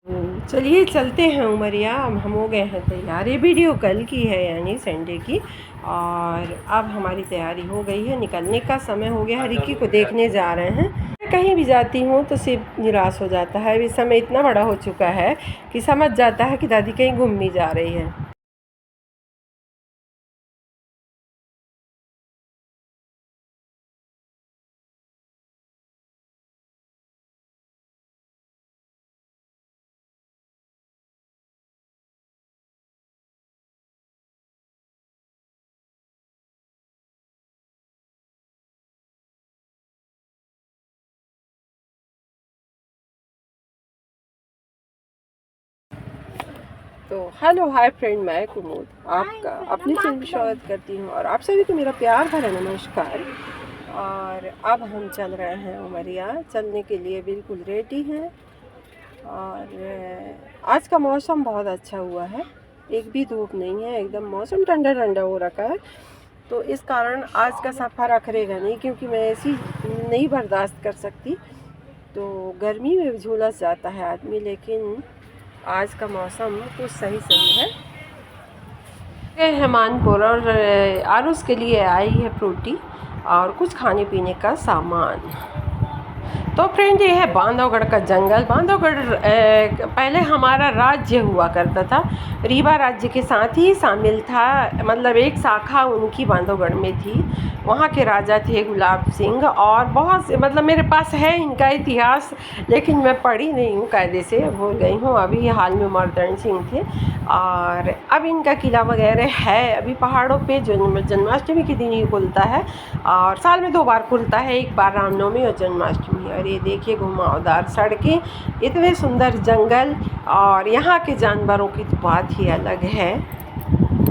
चलिए चलते हैं उमरिया। अब हम हो गए हैं तैयार। ये वीडियो कल की है यानी संडे की। और अब हमारी तैयारी हो गई है, निकलने का समय हो गया है। रिक्की को देखने जा रहे हैं। मैं कहीं भी जाती हूँ तो सिर्फ निराश हो जाता है। इस समय इतना बड़ा हो चुका है कि समझ जाता है कि दादी कहीं घूमने जा रही है। तो हेलो हाय फ्रेंड, मैं कुमुद आपका अपने चैनल में स्वागत करती हूँ और आप सभी को मेरा प्यार भरा नमस्कार। और अब हम चल रहे हैं उमरिया। चलने के लिए बिल्कुल रेडी हैं। और आज का मौसम बहुत अच्छा हुआ है, एक भी धूप नहीं है, एकदम मौसम ठंडा ठंडा हो रखा है। तो इस कारण आज का सफ़र अखरेगा नहीं, क्योंकि मैं ऐसी नहीं बर्दाश्त कर सकती। तो गर्मी में झुलस जाता है आदमी, लेकिन आज का मौसम कुछ सही सही है। हेमानपुर और आरुष के लिए आई है फ्रूटी और कुछ खाने पीने का सामान। तो फ्रेंड, ये है बांधवगढ़ का जंगल। बांधवगढ़ पहले हमारा राज्य हुआ करता था, रीवा राज्य के साथ ही शामिल था। मतलब एक शाखा उनकी बांधवगढ़ में थी। वहाँ के राजा थे गुलाब सिंह। और बहुत से मतलब मेरे पास है इनका इतिहास, लेकिन मैं पढ़ी नहीं हूँ, कायदे से भूल गई हूँ। अभी हाल में मर्दन सिंह थे। और अब इनका किला वगैरह है। अभी पहाड़ों पे जन्माष्टमी के दिन ही खुलता है, और साल में 2 बार खुलता है, एक बार रामनवमी और जन्माष्टमी। और ये देखिए घुमावदार सड़कें, इतने सुंदर जंगल, और यहाँ के जानवरों की तो बात ही अलग है।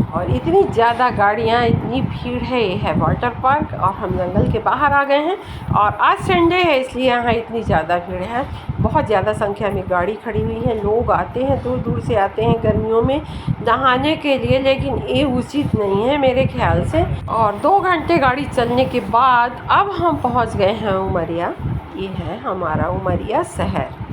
और इतनी ज़्यादा गाड़ियाँ, इतनी भीड़ है। ये है वाटर पार्क और हम जंगल के बाहर आ गए हैं। और आज संडे है, इसलिए यहाँ इतनी ज़्यादा भीड़ है। बहुत ज़्यादा संख्या में गाड़ी खड़ी हुई है। लोग आते हैं, दूर दूर से आते हैं गर्मियों में नहाने के लिए, लेकिन ये उचित नहीं है मेरे ख्याल से। और 2 घंटे गाड़ी चलने के बाद अब हम पहुँच गए हैं उमरिया। ये है हमारा उमरिया शहर।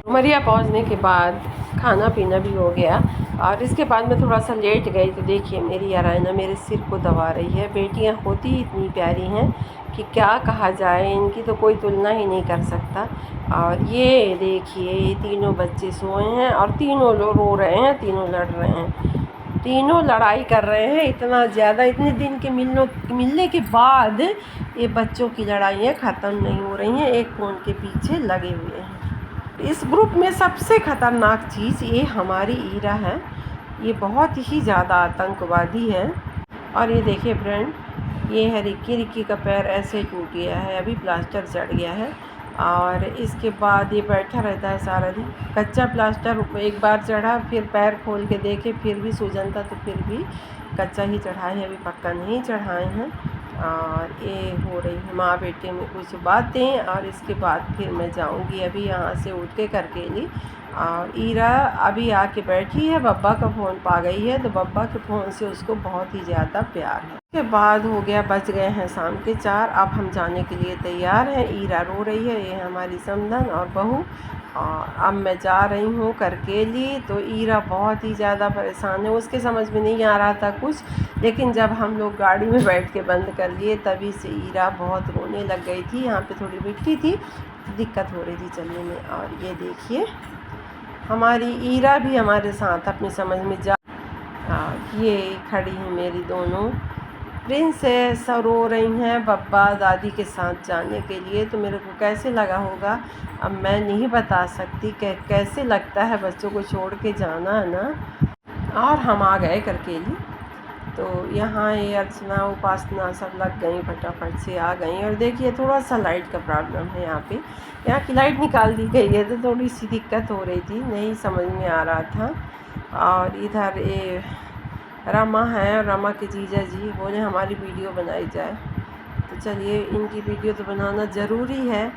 उमरिया पहुंचने के बाद खाना पीना भी हो गया। और इसके बाद मैं थोड़ा सा लेट गई तो देखिए मेरी याराना मेरे सिर को दबा रही है। बेटियां होती इतनी प्यारी हैं कि क्या कहा जाए, इनकी तो कोई तुलना ही नहीं कर सकता। और ये देखिए, ये तीनों बच्चे सोए हैं और तीनों लोग रो रहे हैं, तीनों लड़ रहे हैं, तीनों लड़ाई कर रहे हैं। इतना ज़्यादा, इतने दिन के मिलने के बाद ये बच्चों की लड़ाइयाँ ख़त्म नहीं हो रही हैं, एक फ़ोन के पीछे लगे हुए हैं। इस ग्रुप में सबसे ख़तरनाक चीज़ ये हमारी ईरा है। ये बहुत ही ज़्यादा आतंकवादी है। और ये देखिए फ्रेंड, ये है रिक्की। रिक्की का पैर ऐसे टूट गया है, अभी प्लास्टर चढ़ गया है। और इसके बाद ये बैठा रहता है सारा दिन। कच्चा प्लास्टर एक बार चढ़ा, फिर पैर खोल के देखे, फिर भी सूजन था तो फिर भी कच्चा ही चढ़ाए हैं, अभी पक्का नहीं चढ़ाए हैं। और ये हो रही है माँ बेटे में कुछ बातें। और इसके बाद फिर मैं जाऊंगी अभी यहाँ से उठ के करके ली। और ईरा अभी आके बैठी है, बब्बा का फ़ोन पा गई है, तो बब्बा के फ़ोन से उसको बहुत ही ज़्यादा प्यार है। उसके बाद हो गया, बज गए हैं शाम के 4। अब हम जाने के लिए तैयार हैं। ईरा रो रही है, ये हमारी समधन और बहू। और अब मैं जा रही हूँ करकेली। तो ईरा बहुत ही ज़्यादा परेशान है, उसके समझ में नहीं आ रहा था कुछ, लेकिन जब हम लोग गाड़ी में बैठ के बंद कर लिए तभी से ईरा बहुत रोने लग गई थी। यहाँ पे थोड़ी मिट्टी थी, दिक्कत हो रही थी चलने में। और ये देखिए हमारी ईरा भी हमारे साथ अपनी समझ में जा। ये खड़ी हैं मेरी दोनों प्रिंसेस, रो रही हैं बब्बा दादी के साथ जाने के लिए। तो मेरे को कैसे लगा होगा अब मैं नहीं बता सकती कैसे लगता है बच्चों को छोड़ के जाना, है ना। और हम आ गए करकेली। तो यहाँ ये अर्चना उपासना सब लग गई, फटाफट से आ गई। और देखिए थोड़ा सा लाइट का प्रॉब्लम है यहाँ पे। यहाँ की लाइट निकाल दी गई है, तो थोड़ी सी दिक्कत हो रही थी, नहीं समझ में आ रहा था। और इधर ये रमा है, रमा के जीजा जी बोले हमारी वीडियो बनाई जाए। तो चलिए, इनकी वीडियो तो बनाना ज़रूरी है।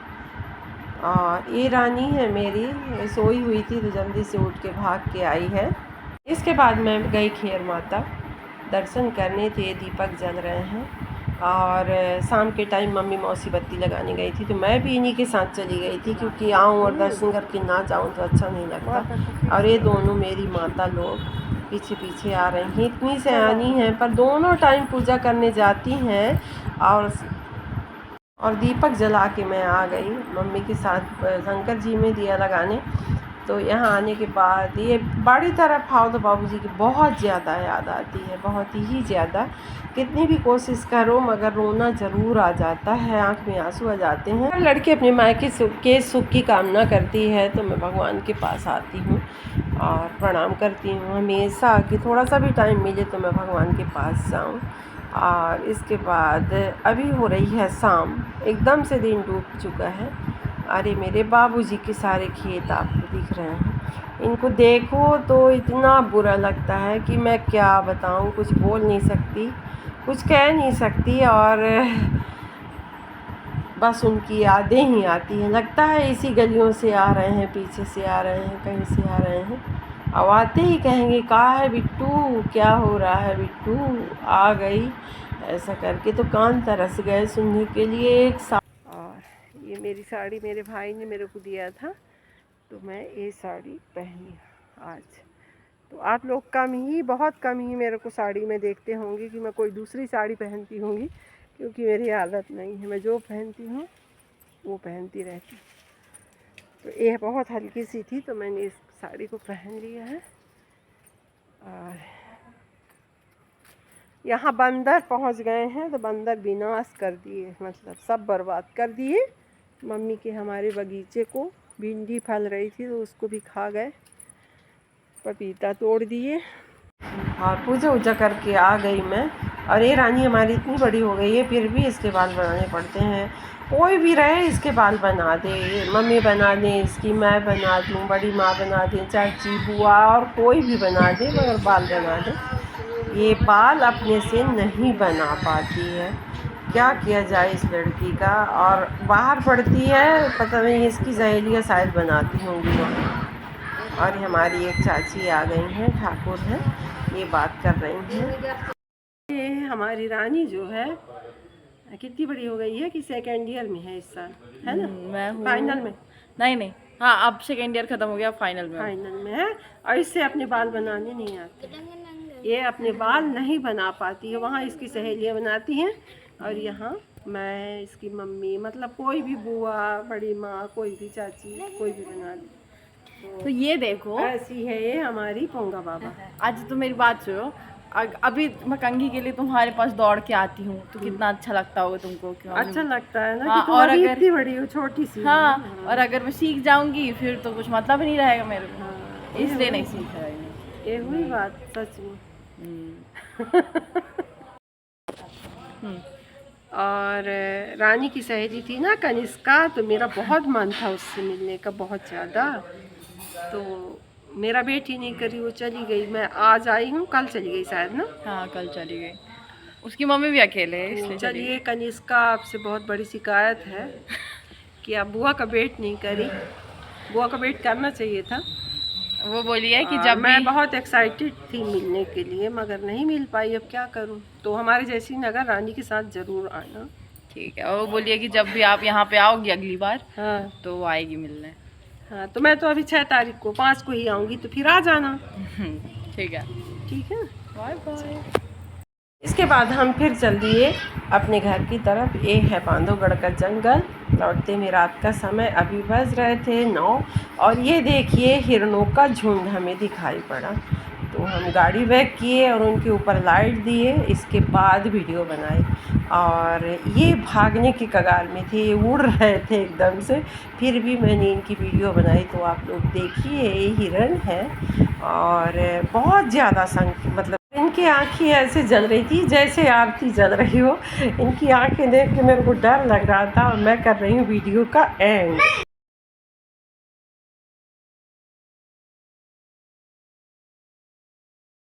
और ये रानी है मेरी, सोई हुई थी तो जल्दी से उठ के भाग के आई है। इसके बाद मैं गई खेर माता दर्शन करने। थे दीपक जल रहे हैं। और शाम के टाइम मम्मी मौसी बत्ती लगाने गई थी, तो मैं भी इन्हीं के साथ चली गई थी, क्योंकि आऊँ और दर्शन करके ना जाऊँ तो अच्छा नहीं लगता। और ये दोनों मेरी माता लोग पीछे पीछे आ रही हैं, इतनी सयानी हैं, पर दोनों टाइम पूजा करने जाती हैं। और दीपक जला के मैं आ गई मम्मी के साथ शंकर जी में दिया लगाने। तो यहाँ आने के बाद ये बड़ी तरफ आओ तो बाबूजी की बहुत ज़्यादा याद आती है, बहुत ही ज़्यादा। कितनी भी कोशिश करो मगर रोना ज़रूर आ जाता है, आँख में आंसू आ जाते हैं। लड़की अपने मायके के सुख की कामना करती है तो मैं भगवान के पास आती हूँ और प्रणाम करती हूँ हमेशा कि थोड़ा सा भी टाइम मिले तो मैं भगवान के पास जाऊँ। और इसके बाद अभी हो रही है शाम, एकदम से दिन डूब चुका है। अरे मेरे बाबूजी के सारे खेत आपको दिख रहे हैं, इनको देखो तो इतना बुरा लगता है कि मैं क्या बताऊं, कुछ बोल नहीं सकती, कुछ कह नहीं सकती। और बस उनकी यादें ही आती हैं, लगता है इसी गलियों से आ रहे हैं, पीछे से आ रहे हैं, कहीं से आ रहे हैं। अब आते ही कहेंगे कहाँ है बिट्टू, क्या हो रहा है बिट्टू, आ गई, ऐसा करके तो कान तरस गए सुनने के लिए। एक साड़ी, और ये मेरी साड़ी मेरे भाई ने मेरे को दिया था, तो मैं ये साड़ी पहनी आज। तो आप लोग बहुत कम ही मेरे को साड़ी में देखते होंगे कि मैं कोई दूसरी साड़ी पहनती होंगी, क्योंकि मेरी आदत नहीं है, मैं जो पहनती हूँ वो पहनती रहती हूँ। तो ये बहुत हल्की सी थी तो मैंने इस साड़ी को पहन लिया है। और यहाँ बंदर पहुँच गए हैं, तो बंदर विनाश कर दिए, मतलब सब बर्बाद कर दिए। मम्मी के हमारे बगीचे को भिंडी फल रही थी तो उसको भी खा गए, पपीता तोड़ दिए। और पूजा वूजा करके आ गई मैं। और ये रानी हमारी इतनी बड़ी हो गई है, फिर भी इसके बाल बनाने पड़ते हैं। कोई भी रहे इसके बाल बना दे, मम्मी बना दे इसकी, मैं बना दूँ, बड़ी माँ बना दे, चाची बुआ और कोई भी बना दे, मगर बाल बना दे। ये बाल अपने से नहीं बना पाती है, क्या किया जाए इस लड़की का। और बाहर पढ़ती है, पता नहीं इसकी सहेलियाँ शायद बनाती होंगी वहाँ। और हमारी एक चाची आ गई हैं, ठाकुर हैं, ये बात कर रही हैं। ये हमारी रानी जो है कितनी बड़ी हो गई है कि सेकेंड ईयर में है इस साल, है ना? मैं हूँ फाइनल में। नहीं, हाँ अब सेकेंड ईयर खत्म हो गया, फाइनल में है। और इससे अपने बाल बनाने नहीं आते, ये अपने बाल नहीं बना पाती है। वहाँ इसकी सहेलियाँ बनाती हैं और यहाँ मैं, इसकी मम्मी, मतलब कोई भी बुआ, बड़ी माँ, कोई भी चाची, कोई भी बना दी। तो ये देखो ऐसी है ये हमारी पोंगा बाबा। आज तो मेरी बात सुनो, अभी मैं कंघी के लिए तुम्हारे पास दौड़ के आती हूँ तो कितना अच्छा लगता होगा तुमको? क्यों अच्छा लगता है ना। हाँ, कि तुम और अभी अगर इतनी बड़ी हो, छोटी सी। हाँ, और अगर मैं सीख जाऊंगी फिर तो कुछ मतलब नहीं रहेगा मेरे को। हाँ, इसलिए नहीं सीख रही। ये हुई बात सच में। और रानी की सहेली थी ना कनिष्का, तो मेरा बहुत मन था उससे मिलने का, बहुत ज़्यादा। तो मेरा वेट ही नहीं करी, वो चली गई। मैं आज आई हूँ, कल चली गई शायद ना। हाँ कल चली गई, उसकी मम्मी भी अकेले है इसलिए चलिए कनिष्का, आपसे बहुत बड़ी शिकायत है कि आप बुआ का वेट नहीं करी। बुआ का वेट करना चाहिए था। वो बोली है कि जब मैं बहुत एक्साइटेड थी मिलने के लिए, मगर नहीं मिल पाई, अब क्या करूं। तो हमारे जैसी नगर रानी के साथ ज़रूर आना। ठीक है, और वो बोलिए कि जब भी आप यहाँ पे आओगी अगली बार, हाँ, तो वो आएगी मिलने। हाँ, तो मैं तो अभी 6 तारीख को 5 को ही आऊँगी, तो फिर आ जाना। ठीक है, ठीक है, बाय बाय। इसके बाद हम फिर चल दिए अपने घर की तरफ। ये है बांधवगढ़ का जंगल। लौटते में रात का समय, अभी बज रहे थे 9, और ये देखिए हिरणों का झुंड हमें दिखाई पड़ा। तो हम गाड़ी बैक किए और उनके ऊपर लाइट दिए, इसके बाद वीडियो बनाई। और ये भागने की कगार में थे, ये उड़ रहे थे एकदम से, फिर भी मैंने इनकी वीडियो बनाई। तो आप लोग देखिए, ये हिरण है और बहुत ज़्यादा मतलब इनकी आँखें ऐसे जल रही थी जैसे आरती जल रही हो। इनकी आँखें देख के मेरे को डर लग रहा था, और मैं कर रही हूँ वीडियो का एंड।